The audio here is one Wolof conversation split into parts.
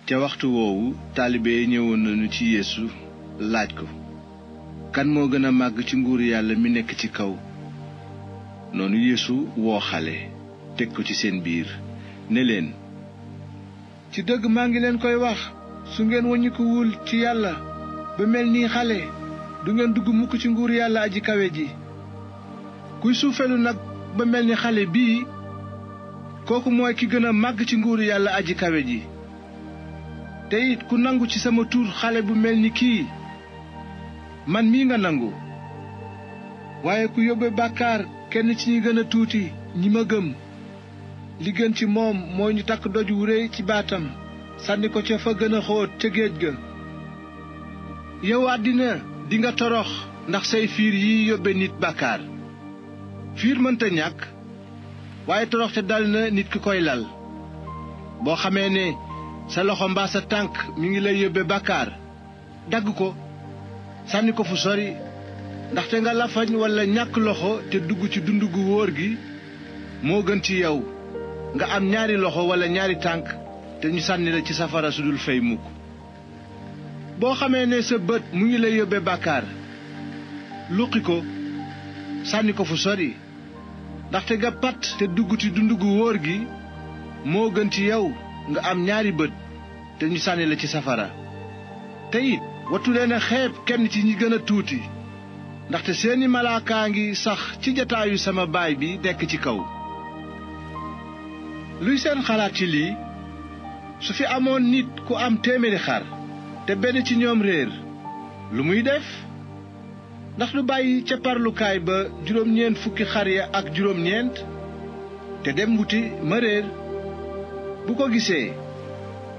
ca waxtu woowu taalibe yi ñëwoon nañu ci Yeesu laaj ko, kan moo gën a màgg ci nguur Yàlla mi nekk ci kaw? noonu Yeesu woo xale teg ko ci seen biir ne leen, ci dëgg maa ngi leen koy wax, su ngeen waññikuwul ci Yàlla ba mel ni xale, du ngeen dugg mukk ci nguur Yàlla aji kawe ji. kuy suufelu nag ba mel ni xale bii, kooku mooy ki gën a màgg ci nguuru Yàlla aji kawe ji. te it ku nangu ci sama tur xale bu mel ni kii, man mii nga nangu. waaye ku yóbbe bàkkaar kenn ci ñi gën a tuuti ñi ma gëm, li gën ci moom mooy ñu takk doj wu réy ci baatam sànni ko ca fa gën a xóot ca géej ga. yow àddina dinga torox ndax say fiir yi yóbbe nit bàkkaar. fiir mënta ñàkk, waaye toroxte dal na nit ki koy lal. boo xamee ne sa loxo mbaa sa tànk mi ngi lay yóbbe bàkkaar, dagg ko sànni ko fu sori, ndaxte nga lafañ walla ñàkk loxo te dugg ci dund gu wóor gi moo gën ci yow nga am ñaari loxo walla ñaari tànk te ñu sànni la ci safara su dul fey mukk. boo xamee ne sa bët mu ngi lay yóbbe bàkkaar, luqi ko sànni ko fu sori, ndaxte nga pat te dugg ci dund gu wóor gi moo gën ci yow nga am ñaari bët te ñu sànni la ci safara. te it wattu leen a xeeb kenn ci ñi gën a tuuti, ndaxte seeni malaakaa ngi sax ci jataayu sama baay bi nekk ci kaw. luy seen xalaat ci lii? su fi amoon nit ku am 100 xar te benn ci ñoom réer, lu muy def? ndax du bàyyi ca parlukaay ba 90 xar ya ak 9 te dem wuti ma réer? bu ko gisee,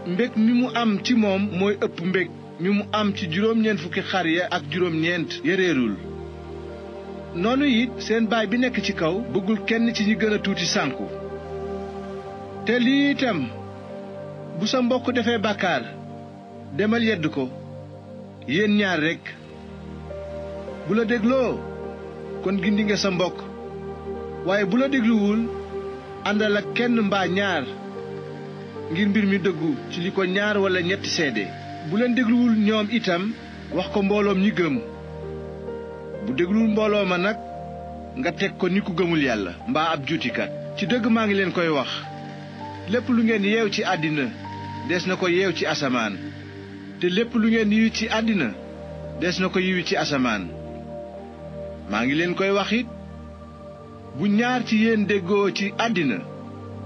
mbég mi mu am ci moom mooy ëpp mbég mi mu am ci 90 xar ya ak 9 ya réerul. noonu it seen baay bi nekk ci kaw bëggul kenn ci ñi gën a tuuti sànku. te lii itam, bu sa mbokk defee bàkkaar, demal yedd ko, yéen ñaar rekk. bu la dégloo, kon gindi nga sa mbokk, waaye bu la dégluwul, àndal ak kenn mbaa ñaar, ngir mbir mi dëggu ci li ko 2 walla 3 seede. bu leen dégluwul ñoom itam, wax ko mbooloom ñi gëm. bu dégluwul mbooloo ma nag, nga teg ko ni ku gëmul Yàlla mbaa ab juutikat. ci dëgg maa ngi leen koy wax, lépp lu ngeen yeew ci àddina des na ko yeew ci asamaan, te lépp lu ngeen yiwi ci àddina des na ko yiwi ci asamaan. maa ngi leen koy wax it, bu ñaar ci yéen déggoo ci àddina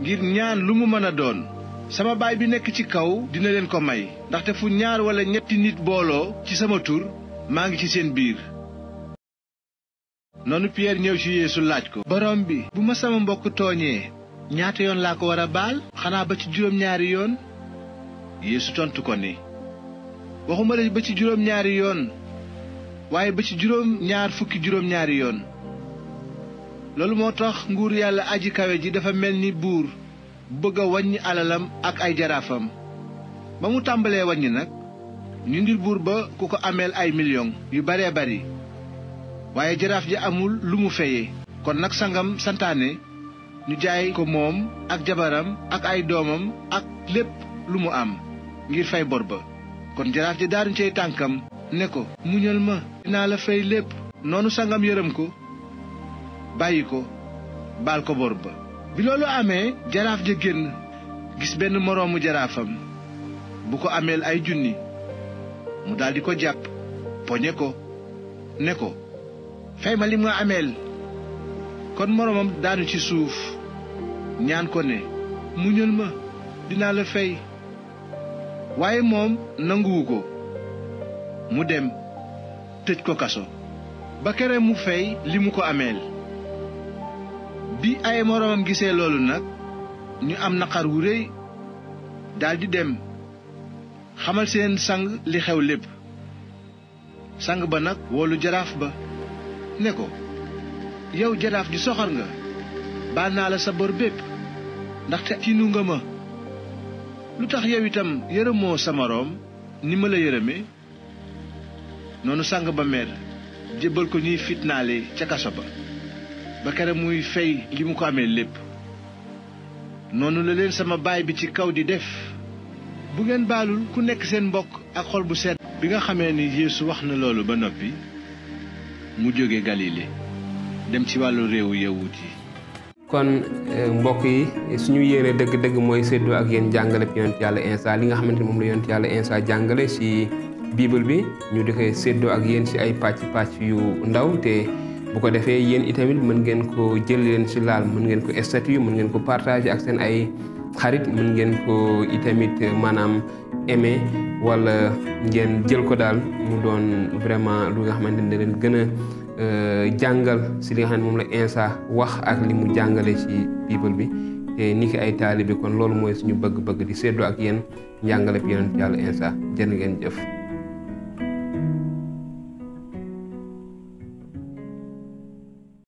ngir ñaan lu mu mën a doon, sama baay bi nekk ci kaw dina leen ko may. ndaxte fu 2 walla 3 nit booloo ci sama tur, maa ngi ci seen biir. noonu Pierre ñëw ci Yeesu laaj ko, borom bi, bu ma sama mbokk tooñee, ñaata yoon laa ko war a baal? xanaa ba ci 2 yoon? Yeesu tontu ko ni, waxuma la ba ci 2 yoon, waaye ba ci 2 yoon. loolu moo tax nguur Yàlla aji kawe ji dafa mel ni buur bëgg a wàññi alalam ak ay jaraafam. ba mu tàmbalee wàññi nag, ñu ndil buur ba ku ko ameel ay millions yu baree bari, waaye jaraaf ji amul lu mu feye. kon nag sangam santaane ñu jaay ko moom ak jabaram ak ay doomam ak lépp lu mu am ngir fay bor ba. kon jaraaf ji daanu cay tànkam ne ko, muñal ma, dinaa la fay lépp. noonu sangam yërëm ko, bàyyi ko, baal ko bor ba. bi loolu amee, jaraaf ja génn gis benn moroomu jaraafam bu ko ameel ay junni. mu daldi ko jàpp, poñe ko, ne ko, fay ma li nga ameel. kon moroomam daanu ci suuf ñaan ko ne, muñal ma, dinaa la fay. waaye moom nanguwu ko. mu dem tëj ko kaso ba kere mu fay li mu ko ameel. bi ay moroomam gisee loolu nag, ñu am naqar wu réy, daldi dem xamal seen sang li xew lépp. sang ba nag woolu jaraaf ba ne ko, yow jaraaf ji soxor nga, baal naa la sa bor bépp, ndaxte tiinu nga ma. lu tax yow itam yërëmoo sa moroom ni ma la yërëme? noonu sang ba mer, jébbal ko ñuy fitnaale ca kaso ba kere muy fay li mu ko amee lépp. noonu la leen sama baay bi ci kaw di def bu ngeen baalul ku nekk seen mbokk ak xol bu sedd. bi nga xamee ni Yeesu wax na loolu ba noppi mu jóge Galile dem ci wàllu réewu yawut yi. kon mbokk yi suñu yéene dëgg-dëgg mooy séddoo ak yéen jàngale yonent yàlla Iisaa li nga xamante ni moom la yonent yàlla Iisaa jàngale ci bible bi ñu di koy séddoo ak yéen ci ay pàcc yu ndaw te bu ko defee yéen itamit mën ngeen ko jël leen ci laal mën ngeen ko statut mën ngeen ko partager ak seen ay xarit mën ngeen ko itamit maanaam aimer wala ngeen jël ko daal mu doon vraiment lu nga xamante ni da leen gën a jàngal ci li nga xam ne moom la Iisaa wax ak li mu jàngale ci bible bi te ni ki ay taalibe kon loolu mooy suñu bëgg-bëgg di séddoo ak yéen njàngale bi yonent yàlla Iisaa jërë ngeen jëf.